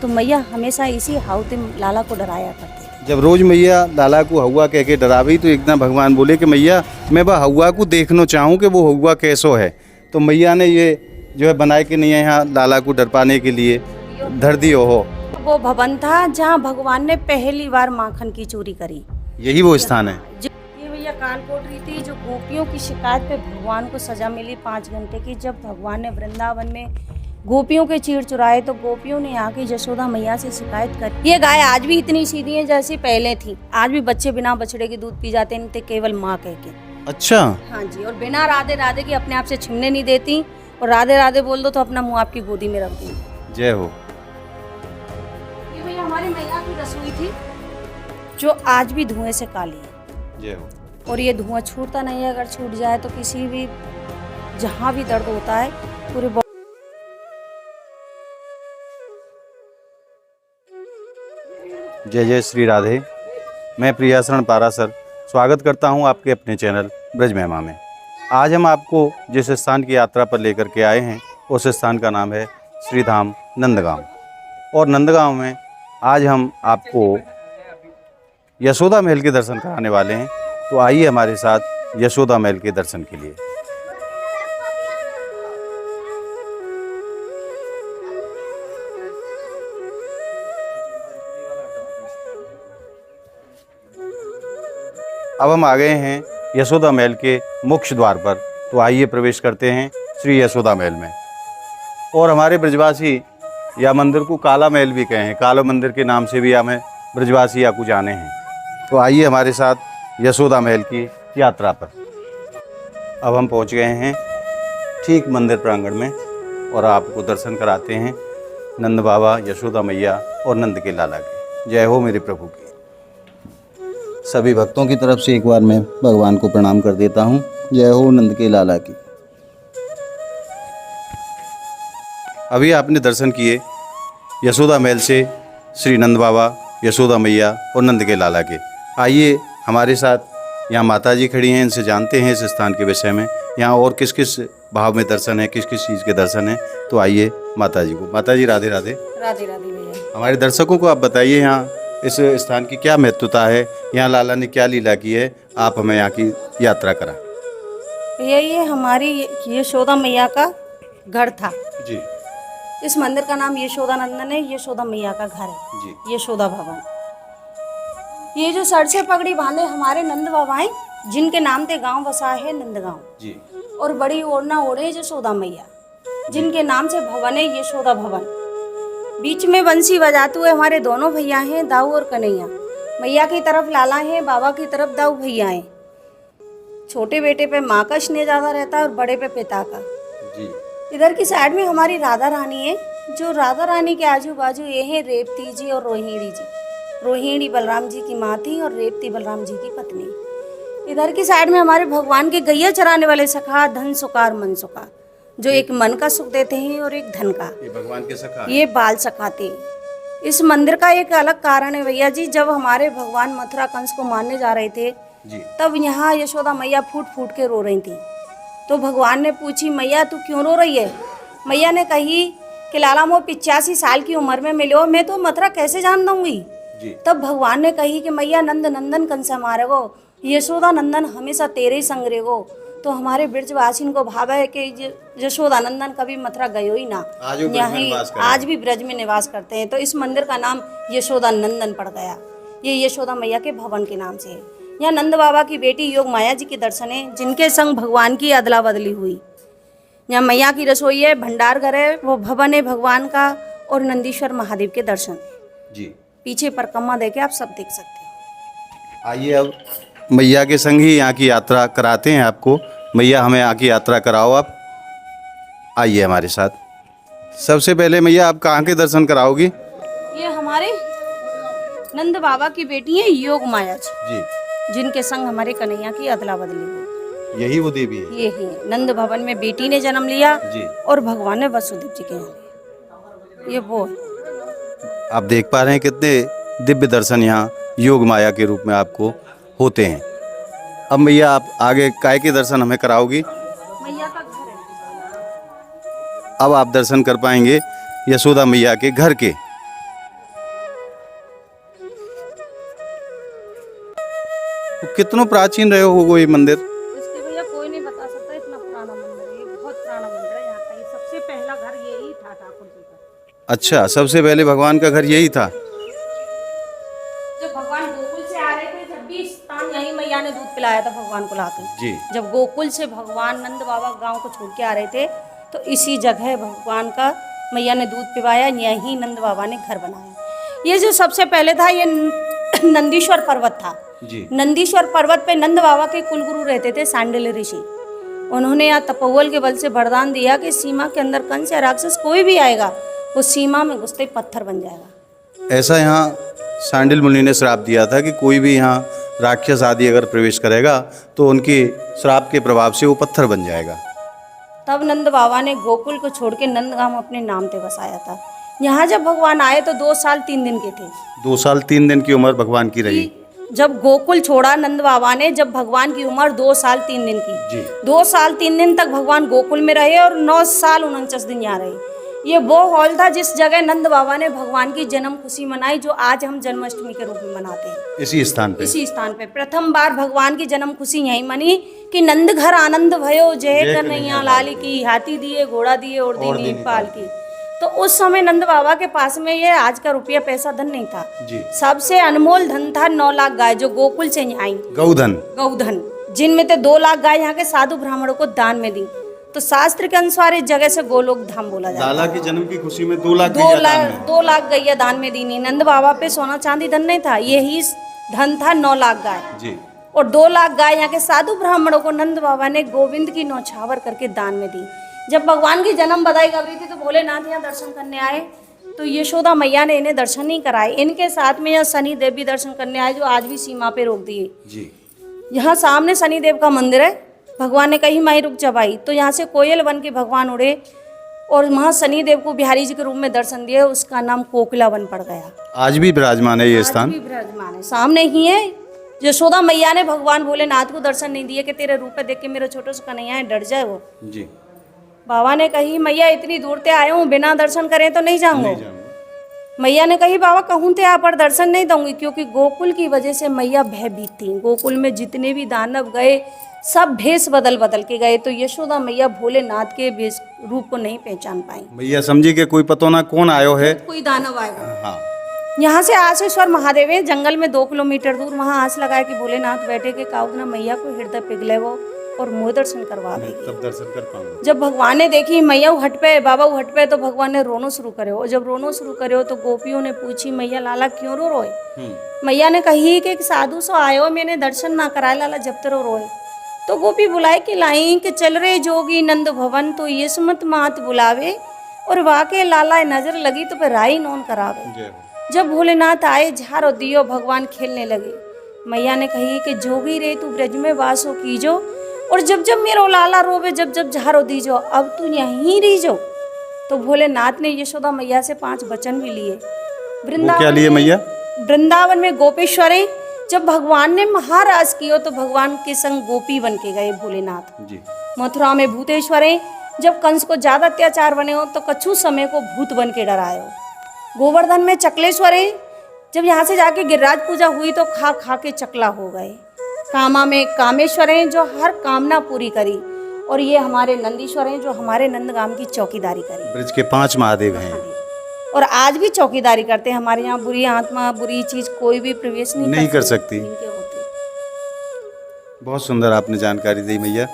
तो मैया हमेशा इसी हाउते लाला को डराया करते थे। जब रोज मैया लाला को हवा कह के डरावी तो एक दिन भगवान बोले कि मैया मैं वह हवा को देखना चाहूँ कि वो हवा कैसो है। तो मैया ने ये जो है बनाए कि नहीं है यहाँ लाला को डर पाने के लिए धर दियो हो। वो भवन था जहाँ भगवान ने पहली बार माखन की चोरी करी। यही वो स्थान है। ये भैया काल कोठरी थी जो गोपियों की शिकायत पे भगवान को सजा मिली 5 घंटे की। जब भगवान ने वृंदावन में गोपियों के चीर चुराए तो गोपियों ने आके यशोदा मैया से शिकायत कर। ये गाय आज भी इतनी सीधी है जैसी पहले थी। आज भी बच्चे बिना बछड़े के दूध पी जाते थे केवल माँ कह के। अच्छा। हाँ जी। और बिना राधे राधे के अपने आप से छिमने नहीं देती और राधे राधे बोल दो तो अपना मुँह आपकी गोदी में रख दी। जय हो। ये भैया हमारी मैया की रसोई थी जो आज भी धुएं से काली है। जय हो। और ये धुआं छूटता नहीं है। अगर छूट जाए तो किसी भी जहाँ भी दर्द होता है पूरे जय जय श्री राधे। मैं प्रियाशरण पारासर स्वागत करता हूं आपके अपने चैनल ब्रज महिमा में। आज हम आपको जिस स्थान की यात्रा पर लेकर के आए हैं उस स्थान का नाम है श्रीधाम नंदगांव। और नंदगांव में आज हम आपको यशोदा महल के दर्शन कराने वाले हैं। तो आइए हमारे साथ यशोदा महल के दर्शन के लिए। अब हम आ गए हैं यशोदा महल के मुख्य द्वार पर। तो आइए प्रवेश करते हैं श्री यशोदा महल में। और हमारे ब्रजवासी या मंदिर को काला महल भी कहे हैं। काला मंदिर के नाम से भी हमें ब्रजवासी या को जाने हैं। तो आइए हमारे साथ यशोदा महल की यात्रा पर। अब हम पहुंच गए हैं ठीक मंदिर प्रांगण में और आपको दर्शन कराते हैं नंद बाबा, यशोदा मैया और नंद के लाला के। जय हो मेरे प्रभु की। सभी भक्तों की तरफ से एक बार मैं भगवान को प्रणाम कर देता हूँ। जय हो नंद के लाला की। अभी आपने दर्शन किए यशोदा महल से श्री नंद बाबा, यशोदा मैया और नंद के लाला के। आइए हमारे साथ यहाँ माता जी खड़ी हैं, इनसे जानते हैं इस स्थान के विषय में। यहाँ और किस किस भाव में दर्शन है, किस किस चीज़ के दर्शन है। तो आइए माता जी को। माता जी राधे राधे। राधे राधे भैया। हमारे दर्शकों को आप बताइए यहाँ इस स्थान की क्या महत्वता है, यहाँ लाला ने क्या लीला की है, आप हमें यहाँ की यात्रा करा। भैया ये हमारी यशोदा मैया का घर था जी। इस मंदिर का नाम यशोदा नंदन है। यशोदा मैया का घर है जी। यशोदा भवन। ये जो सर से पगड़ी बांधे हमारे नंद बाबा हैं जिनके नाम से गांव बसा है नंदगांव जी। और बड़ी ओढ़ना ओढ़े यशोदा मैया जिनके नाम से भवन है यशोदा भवन। बीच में बंसी बजाते हुए हमारे दोनों भैया हैं दाऊ और कन्हैया। मैया की तरफ लाला है, बाबा की तरफ दाऊ भैया हैं। छोटे बेटे पे माँ का स्नेह ज़्यादा रहता है और बड़े पे पिता का। जी। इधर की साइड में हमारी राधा रानी है। जो राधा रानी के आजू बाजू ये है रेवती जी और रोहिणी जी। रोहिणी बलराम जी की माँ थी और रेवती बलराम जी की पत्नी। इधर की साइड में हमारे भगवान के गैया चराने वाले सखा धन सुकार मन सुखा जो एक मन का सुख देते हैं और एक धन का। ये भगवान के सखा, ये बाल सखाते। इस मंदिर का एक अलग कारण है भैया जी। जब हमारे भगवान मथुरा कंस को मारने जा रहे थे जी। तब यहाँ यशोदा मैया फूट फूट के रो रही थी। तो भगवान ने पूछी मैया तू क्यों रो रही है। मैया ने कही कि लाला मो 85 साल की उम्र में मिलो, मैं तो मथुरा कैसे जान दूंगी। तब भगवान ने कही कि मैया नंद नंदन कंसा मारेगो, यशोदा नंदन हमेशा तेरे ही संग रहेगो। तो हमारे ब्रजवासिन को भाव है कि यशोदा नंदन कभी मथुरा गयो ही ना, यहीं आज भी ब्रज में निवास करते हैं। तो इस मंदिर का नाम यशोदा नंदन पड़ गया। ये यशोदा मैया के भवन के नाम से है। यहाँ नंद बाबा की बेटी योग माया जी के दर्शन है जिनके संग भगवान की अदला बदली हुई। यहाँ मैया की रसोई है, भंडार घर है, वो भवन है भगवान का और नंदीश्वर महादेव के दर्शन जी। पीछे परिक्रमा देके आप सब देख सकते हैं। आइए अब मैया के संग ही यहाँ की यात्रा कराते हैं आपको। मैया हमें यहाँ की यात्रा कराओ आप। आइए हमारे साथ। सबसे पहले मैया आप कहाँ के दर्शन कराओगी। ये हमारे नंद बाबा की बेटी है योग माया जी, जिनके संग हमारे कन्हैया की अदला बदली हुई। यही वो देवी है। ये ही नंद भवन में बेटी ने जन्म लिया जी। और भगवान ने वसुदेव जी के यहाँ लिया। ये वो है। आप देख पा रहे हैं कितने दिव्य दर्शन यहाँ योग माया के रूप में आपको होते हैं। अब मैया आप आगे काय के दर्शन हमें कराओगी। मैया का घर है। अब आप दर्शन कर पाएंगे यशोदा मैया के घर के। तो कितनों प्राचीन रहे हो ये मंदिर? इसके भैया कोई नहीं बता सकता, इतना पुराना मंदिर है ये, बहुत पुराना मंदिर है यहाँ का। ये सबसे पहला घर यही था ठाकुर जी का। अच्छा, सबसे पहले भगवान का घर यही था। जब भगवान गोकुल से आ रहे थे, जब भी स्थान यही मैया ने दूध पिलाया था भगवान को लाकर। जी। जब गोकुल से भगवान नंद बाबा गांव को छोड़ के आ रहे थे, तो इसी जगह भगवान का मैया ने दूध पिलाया, यहीं नंद बाबा ने घर बनाया। ये जो सबसे पहले था, ये नंदीश्वर पर्वत था। जी। नंदीश्वर पर्वत पे नंद बाबा के कुलगुरु रहते थे सांडिल्य ऋषि। उन्होंने यहाँ तपोवल के बल से वरदान दिया कि सीमा के अंदर कंस या राक्षस कोई भी आएगा, वो सीमा में घुसते ही पत्थर बन जाएगा। ऐसा यहाँ सांडिल मुनि ने श्राप दिया था कि कोई भी यहाँ राक्षस आदि अगर प्रवेश करेगा तो उनके श्राप के प्रभाव से वो पत्थर बन जाएगा। तब नंद बाबा ने गोकुल को छोड़ के नंदगाम अपने नाम पे बसाया था। यहाँ जब भगवान आए तो 2 साल 3 दिन के थे। 2 साल 3 दिन की उम्र भगवान की रही। जब गोकुल छोड़ा नंद बाबा ने, जब भगवान की उम्र 2 साल 3 दिन की। जी। 2 साल 3 दिन तक भगवान गोकुल में रहे और 9 साल 49 दिन यहाँ रहे। ये वो हॉल था जिस जगह नंद बाबा ने भगवान की जन्म खुशी मनाई, जो आज हम जन्माष्टमी के रूप में मनाते हैं। इसी स्थान पे। इसी स्थान पे प्रथम बार भगवान की जन्म खुशी यहीं मनी कि नंद घर आनंद भयो, जय कन्हैया लाल की, हाथी दिए घोड़ा दिए और दीनी पाल की। तो उस समय नंद बाबा के पास में ये आज का रुपया पैसा धन नहीं था। जी। सबसे अनमोल धन था 9 लाख गाय, जो गोकुल से यहाँ आई। गौधन, जिनमें से 2 लाख गाय यहाँ के साधु ब्राह्मणों को दान में दी। तो शास्त्र के अनुसार इस जगह से गोलोक धाम बोला जाता है। लाला के जन्म की खुशी में 2 लाख 2 लाख गैया दान में दी। नंद बाबा पे सोना चांदी धन नहीं था, यही धन था 9 लाख गाय। जी। और 2 लाख गाय यहाँ के साधु ब्राह्मणों को नंद बाबा ने गोविंद की नौछावर करके दान में दी। जब भगवान की जन्म बधाई गब रही थी तो भोलेनाथ यहाँ दर्शन करने आए, तो यशोदा मैया ने इन्हें दर्शन नहीं कराए। इनके साथ में यहाँ शनि देव भी दर्शन करने आए, जो आज भी सीमा पे रोक दिए। जी। यहाँ सामने शनि देव का मंदिर है। भगवान ने कही माई रुक जा भाई, तो यहाँ से कोयल बन के भगवान उड़े और वहाँ शनि देव को बिहारी जी के रूप में दर्शन दिए। उसका नाम कोकिला वन पड़ गया। आज भी विराजमान है ये स्थान। आज भी विराजमान है, सामने ही है। यशोदा मैया ने भगवान भोलेनाथ को दर्शन नहीं दिए कि तेरे रूप पे देख के मेरा छोटा सा कन्हैया है, डर जाए वो। जी। बाबा ने कही मैया इतनी दूर से आए हूँ, बिना दर्शन करें तो नहीं जाऊंगा। मैया ने कही बाबा कहूँ तो आप पर दर्शन नहीं दूंगी, क्योंकि गोकुल की वजह से मैया भयभीत थी। गोकुल में जितने भी दानव गए सब भेष बदल बदल के गए, तो यशोदा मैया भोलेनाथ के भेष रूप को नहीं पहचान पाई। मैया समझी कि कोई पतो ना कौन आयो है, कोई दानव आएगा। हाँ। यहाँ से आशेश्वर महादेव है, जंगल में 2 किलोमीटर दूर। वहाँ आस लगाए कि भोलेनाथ बैठे के काउना मैया को हृदय पिघले वो और मुँह दर्शन करवा देगी, तब दर्शन कर पाऊंगा। जब भगवान ने देखी मैया हट पे, बाबा हट पे, तो भगवान ने रोनो शुरू करे। और जब रोनो शुरू करे तो गोपियों ने पूछी मैया लाला क्यों रो रोए। मैया ने कही कि साधु सो आयो, मैंने दर्शन ना कराए लाला जब तरो रोए। तो गोपी बुलाए कि लाई कि चल रे जोगी नंद भवन, तो ये सुमत मात बुलावे, और वाके लाला नजर लगी तो फिर राई नोन करावे। जब भोलेनाथ आए झारो दियो, भगवान खेलने लगे। मैया ने कही कि जोगी रे तू ब्रज में वासो कीजो, और जब जब मेरो लाला रोवे, जब जब झारो दीजो, अब तू यहीं रहीजो। तो भोलेनाथ ने यशोदा मैया से 5 वचन भी लिए। क्या लिए मैया? वृंदावन में गोपेश्वरी जब भगवान ने महाराज कियो, तो भगवान के संग गोपी बन के गए भोलेनाथ। जी। मथुरा में भूतेश्वरी जब कंस को ज्यादा अत्याचार बने हो, तो कछु समय को भूत बन के डरायो। गोवर्धन में चकलेश्वरी जब यहाँ से जाके गिरिराज पूजा हुई तो खा खा के चकला हो गए। कामा में कामेश्वर हैं, जो हर कामना पूरी करी। और ये हमारे नंदीश्वर हैं, जो हमारे नंदगाम की चौकीदारी करी। ब्रज के 5 महादेव हैं और आज भी चौकीदारी करते हैं। हमारे यहाँ बुरी आत्मा, बुरी चीज कोई भी प्रवेश नहीं कर सकती। बहुत सुंदर आपने जानकारी दी मैया।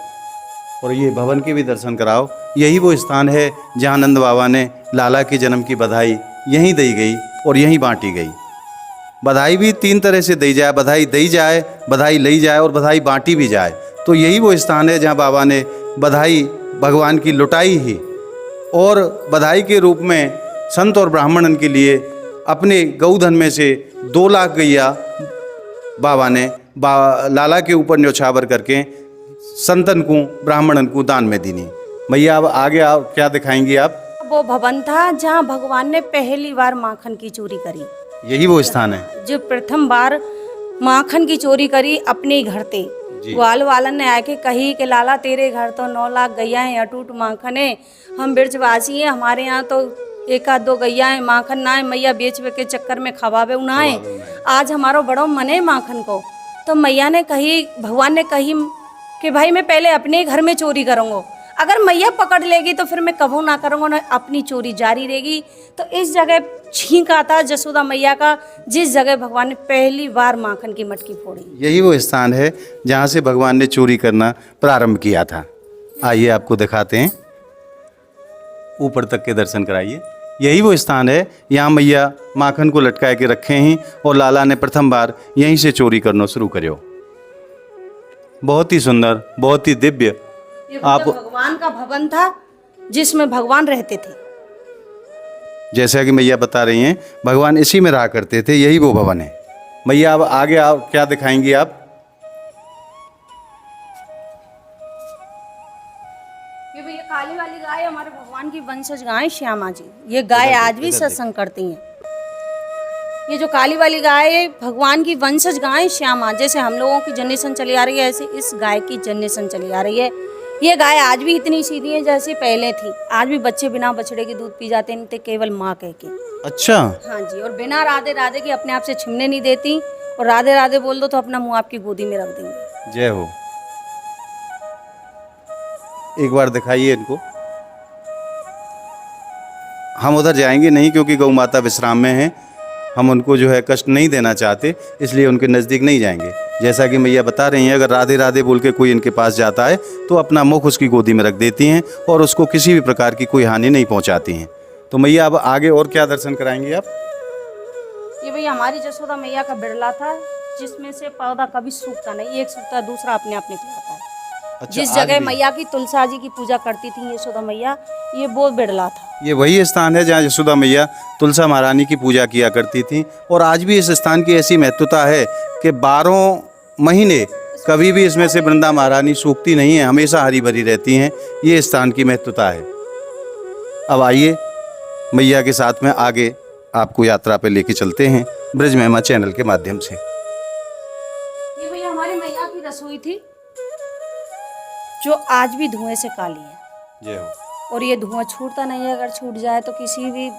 और ये भवन के भी दर्शन कराओ। यही वो स्थान है जहाँ नंद बाबा ने लाला के जन्म की बधाई यहीं दी गई और यहीं बांटी गई। बधाई भी 3 तरह से दी जाए, बधाई दी जाए, बधाई ली जाए और बधाई बांटी भी जाए। तो यही वो स्थान है जहाँ बाबा ने बधाई भगवान की लुटाई ही, और बधाई के रूप में संत और ब्राह्मणन के लिए अपने गौधन में से 2 लाख गैया बाबा ने लाला के ऊपर न्योछावर करके संतन को, ब्राह्मणन को दान में दीनी। मैया अब आगे आप क्या दिखाएंगी आप? वो भवन था जहाँ भगवान ने पहली बार माखन की चोरी करी। यही वो स्थान है जो प्रथम बार माखन की चोरी करी अपने घर ते। ग्वाल वालन ने आके कही कि लाला तेरे घर तो 9 लाख गैया हैं, अटूट माखन है, हम ब्रजवासी हैं, हमारे यहाँ तो 1-2 गैया है, माखन ना है, मैया बेच के चक्कर में खवावे ना है। आज हमारो बड़ो मन है माखन को। तो मैया ने कही, भगवान ने कही कि भाई मैं पहले अपने घर में चोरी करूँगा, अगर मैया पकड़ लेगी तो फिर मैं कबू ना करूँगा, ना अपनी चोरी जारी रहेगी। तो इस जगह छींक आता जसोदा मैया का, जिस जगह भगवान ने पहली बार माखन की मटकी फोड़ी। यही वो स्थान है जहाँ से भगवान ने चोरी करना प्रारंभ किया था। आइए आपको दिखाते हैं, ऊपर तक के दर्शन कराइए। यही वो स्थान है, यहाँ मैया माखन को लटकाए के रखे हैं और लाला ने प्रथम बार यहीं से चोरी करना शुरू करो। बहुत ही सुंदर, बहुत ही दिव्य। ये भगवान का भवन था जिसमें भगवान रहते थे। जैसा कि मैया बता रही हैं, भगवान इसी में रहा करते थे, यही वो भवन है। मैया अब आगे आप क्या दिखाएंगी आप? ये भैया काली वाली गाय हमारे भगवान की वंशज गाय श्यामा जी, ये गाय आज भी सत्संग करती हैं। ये जो काली वाली गाय है भगवान की वंशज गाय श्यामा, जैसे हम लोगों की जनरेशन चली आ रही है ऐसे इस गाय की जनरेशन चली आ रही है। ये गाय आज भी इतनी सीधी है जैसे पहले थी। आज भी बच्चे बिना बछड़े के दूध पी जाते हैं, केवल माँ कह के। अच्छा। हाँ जी, और बिना राधे राधे के अपने आप से छिमने नहीं देती, और राधे राधे बोल दो तो अपना मुंह आपकी गोदी में रख देंगे। जय हो। एक बार दिखाइए इनको। हम उधर जाएंगे नहीं क्योंकि गौ माता विश्राम में हैं, हम उनको जो है कष्ट नहीं देना चाहते, इसलिए उनके नज़दीक नहीं जाएंगे। जैसा कि मैया बता रही हैं, अगर राधे राधे बोल के कोई इनके पास जाता है तो अपना मुख उसकी गोदी में रख देती हैं और उसको किसी भी प्रकार की कोई हानि नहीं पहुंचाती हैं। तो मैया अब आगे और क्या दर्शन कराएंगी आप? ये भैया हमारी जसोदा मैया का बिरला था जिसमें से पौधा कभी सूखता नहीं, एक सूखता दूसरा अपने आप निकल आता है। अच्छा, जिस जगह मैया की तुलसा जी की पूजा करती थी यशोदा मैया, ये वो बिरला था। ये वही स्थान है जहाँ यशोदा मैया तुलसा महारानी की पूजा किया करती थी, और आज भी इस स्थान की ऐसी महत्वता है कि 12 महीने कभी भी इसमें से वृंदा महारानी सूखती नहीं है, हमेशा हरी भरी रहती हैं। ये स्थान की महत्वता है। अब आइए मैया के साथ में आगे आपको यात्रा पे लेके चलते हैं ब्रज महिमा चैनल के माध्यम से। ये भैया हमारी मैया की रसोई थी जो आज भी धुएं से काली है। जय हो। और ये धुआं छूटता नहीं है, अगर छूट जाए तो किसी भी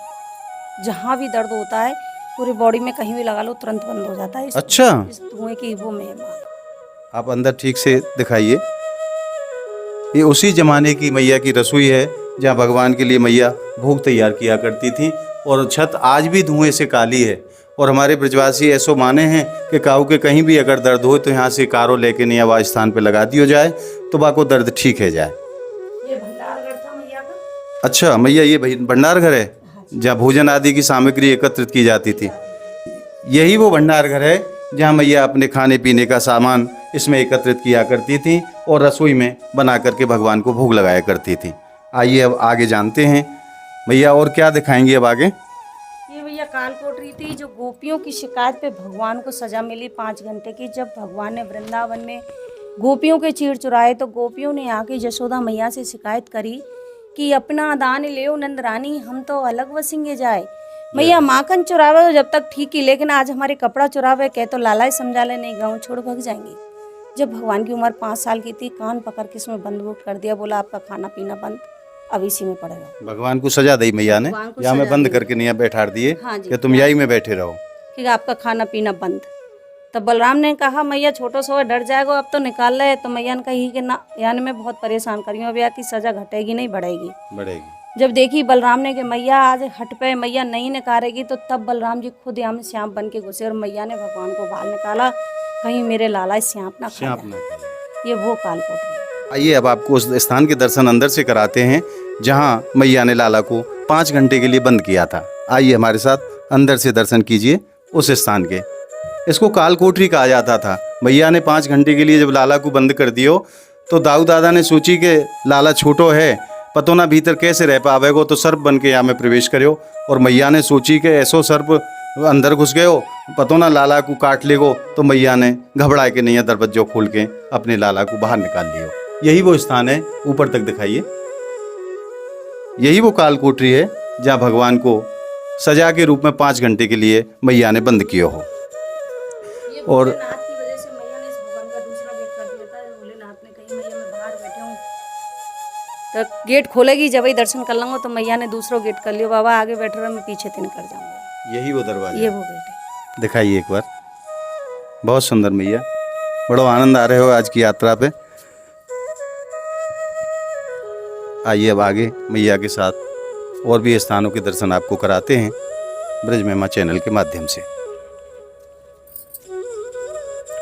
जहाँ भी दर्द होता है पूरी बॉडी में कहीं भी लगा लो तुरंत बंद हो जाता है। अच्छा। इस धुएं की वो महिमा। आप अंदर ठीक से दिखाइए। ये उसी जमाने की मैया की रसोई है जहाँ भगवान के लिए मैया भोग तैयार किया करती थी, और छत आज भी धुएं से काली है। और हमारे ब्रजवासी ऐसो माने हैं कि काऊ के कहीं भी अगर दर्द हो तो यहाँ से कारो लेके नियावा स्थान पे लगा दियो जाए तो बाको दर्द ठीक है जाए। ये भंडार घर था मैया का। अच्छा मैया, ये भंडार घर है जहाँ भोजन आदि की सामग्री एकत्रित की जाती थी। यही वो भंडार घर है जहाँ मैया अपने खाने पीने का सामान इसमें एकत्रित किया करती थी और रसोई में बना करके भगवान को भोग लगाया करती थी। आइए अब आगे जानते हैं मैया और क्या दिखाएंगी अब आगे। ये भैया काल कोठरी थी जो गोपियों की शिकायत पे भगवान को सजा मिली 5 घंटे की। जब भगवान ने वृंदावन में गोपियों के चीर चुराए तो गोपियों ने आके यशोदा मैया से शिकायत करी कि अपना दान ले नंद रानी, हम तो अलग वसेंगे जाए। मैया माखन चुरावे तो जब तक ठीक ही, लेकिन आज हमारे कपड़ा चुरावे कह तो लाला ही समझा ले, नहीं गाँव छोड़ भाग जाएंगे। जब भगवान की उम्र 5 साल की थी, कान पकड़ के इसमें बंद कर दिया, बोला आपका खाना पीना बंद, अब इसी में पड़ेगा। भगवान को सजा दी मैया ने, यहाँ में बंद करके नहीं बैठा दिए। हाँ जी, कि तुम यही में बैठे रहो, कि आपका खाना पीना बंद। तब बलराम ने कहा मैया छोटो सो डर जाएगा, अब तो निकाल रहे। तो मैया ने कही कि ना, यानी मैं बहुत परेशान करी हूँ, भैया की सजा घटेगी नहीं बढ़ेगी। जब देखी बलराम ने कि मैया आज हट पे, मैया नहीं निकालेगी, तो तब बलराम जी खुद यहाँ में श्याम बन के घुसे और मैया ने भगवान को बाहर निकाला, कहीं मेरे लाला श्याम ना खा जाए। ये वो काल कोठरी। आइए अब आपको उस स्थान के दर्शन अंदर से कराते हैं जहाँ मैया ने लाला को 5 घंटे के लिए बंद किया था। आइए हमारे साथ अंदर से दर्शन कीजिए उस स्थान के। इसको काल कोठरी कहा जाता था। मैया ने 5 घंटे के लिए जब लाला को बंद कर दियो तो दाऊ दादा ने सोची कि लाला छोटो है, पतो ना भीतर कैसे रह पावेगो, तो सर्प बन के यहाँ में प्रवेश करो। और मैया ने सोची कि ऐसो सर्प अंदर घुस गयो, पतो ना लाला को काट लेगो, तो मैया ने घबरा के नहीं दरवाजो खोल के अपने लाला को बाहर निकाल लियो। यही वो स्थान है, ऊपर तक दिखाइए। यही वो काल कोठरी है जहाँ भगवान को सजा के रूप में 5 घंटे के लिए मैया ने बंद किया हो। और भोलेनाथ की वजह से मैया ने इस भवन का दूसरा गेट कर दिया था। भोलेनाथ ने कही मैया मैं बाहर बैठे हूँ तो गेट खोलेगी, जब ही दर्शन कर लूँगा, तो मैया ने दूसरा गेट कर लिया, बाबा आगे बैठे रहे, मैं पीछे से निकल जाऊँगा। यही वो दरवाजा, ये वो गेट है। दिखाइए एक बार। बहुत सुंदर मैया। बड़ा आनंद आ रहे हो आज की यात्रा पे। आइए अब आगे मैया के साथ और भी स्थानों के दर्शन आपको कराते हैं ब्रज महिमा चैनल के माध्यम से।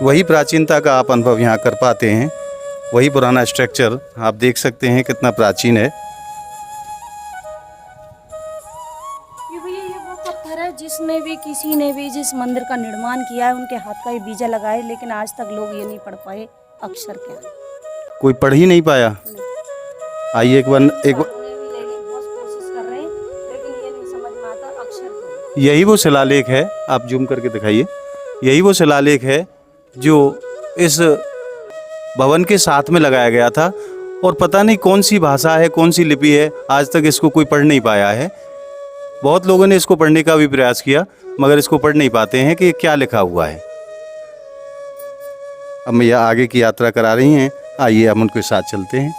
वही प्राचीनता का आप अनुभव यहाँ कर पाते हैं। वही पुराना स्ट्रक्चर आप देख सकते हैं कितना प्राचीन है। ये भैया ये वो पत्थर है जिसने भी किसी ने भी जिस मंदिर का निर्माण किया है उनके हाथ का ये बीजा लगाए, लेकिन आज तक लोग ये नहीं पढ़ पाए अक्षर क्या है। कोई पढ़ ही नहीं पाया। आइए एक बार बहुत कोशिश कर रहे हैं लेकिन ये नहीं समझ में आता अक्षर क्या है। यही वो शिलालेख है, आप जूम करके दिखाइए। यही वो शिलालेख है जो इस भवन के साथ में लगाया गया था, और पता नहीं कौन सी भाषा है, कौन सी लिपि है, आज तक इसको कोई पढ़ नहीं पाया है। बहुत लोगों ने इसको पढ़ने का भी प्रयास किया मगर इसको पढ़ नहीं पाते हैं कि क्या लिखा हुआ है। अब मैया आगे की यात्रा करा रही हैं, आइए हम उनके साथ चलते हैं।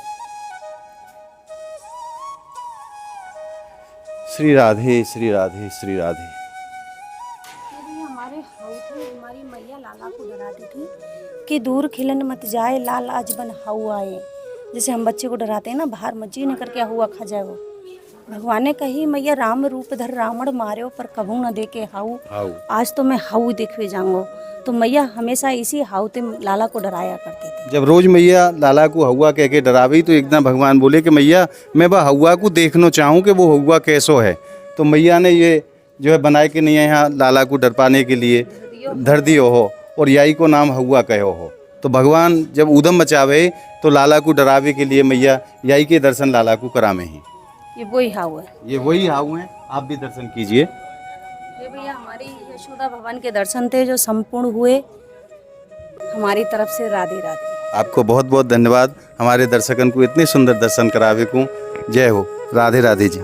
श्री राधे श्री राधे श्री राधे। हमारे हमारी मैया लाला को डराती थी कि दूर खिलन मत जाए लाल आज बन हाउ आए। जैसे हम बच्चे को डराते हैं ना, बाहर मत जी निकल के हुआ खा जाए। वो भगवान ने कही मैया राम रूप धर रावण मार्यो पर कभू न देखे हाउ, आज तो मैं हाउ देखवे जाऊंगो। तो मैया हमेशा इसी हाउ ते लाला को डराया करते थे। जब रोज मैया लाला को हवा कह के डरावी तो एक दिन भगवान बोले कि मैया मैं वह हवा को देखना चाहूँ कि वो हवा कैसो है। तो मैया ने ये जो है बनाए कि नहीं है यहाँ लाला को डर पाने के लिए धर दियो हो और याई को नाम हवा कहो हो। तो भगवान जब ऊधम मचावे तो लाला को डरावे के लिए मैया याई के दर्शन लाला को करावे ही। ये वही हाउ है, ये वही हाउ है, आप भी दर्शन कीजिए। ये भैया हमारी यशोदा भवन के दर्शन थे जो संपूर्ण हुए। हमारी तरफ से राधे राधे। आपको बहुत बहुत धन्यवाद हमारे दर्शकन को इतने सुंदर दर्शन करावे को। जय हो, राधे राधे जी।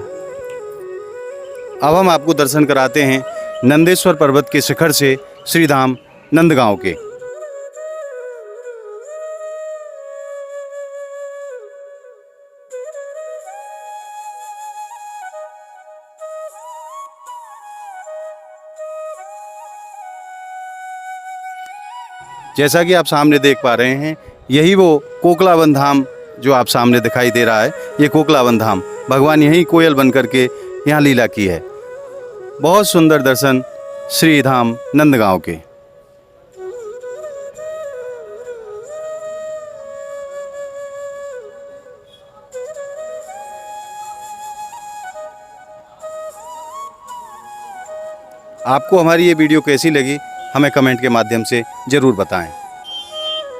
अब हम आपको दर्शन कराते हैं नंदेश्वर पर्वत के शिखर से श्रीधाम नंदगांव के। जैसा कि आप सामने देख पा रहे हैं, यही वो कोकलावन धाम जो आप सामने दिखाई दे रहा है, ये कोकलावन धाम भगवान यहीं कोयल बन करके यहाँ लीला की है। बहुत सुंदर दर्शन श्री धाम नंदगांव के। आपको हमारी ये वीडियो कैसी लगी हमें कमेंट के माध्यम से ज़रूर बताएं।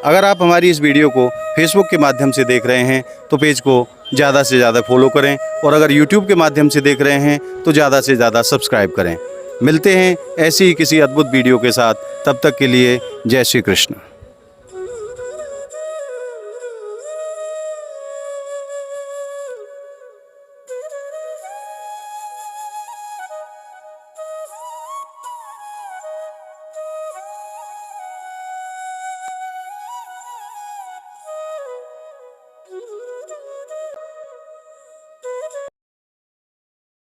अगर आप हमारी इस वीडियो को फेसबुक के माध्यम से देख रहे हैं तो पेज को ज़्यादा से ज़्यादा फॉलो करें, और अगर यूट्यूब के माध्यम से देख रहे हैं तो ज़्यादा से ज़्यादा सब्सक्राइब करें। मिलते हैं ऐसी ही किसी अद्भुत वीडियो के साथ, तब तक के लिए जय श्री कृष्ण।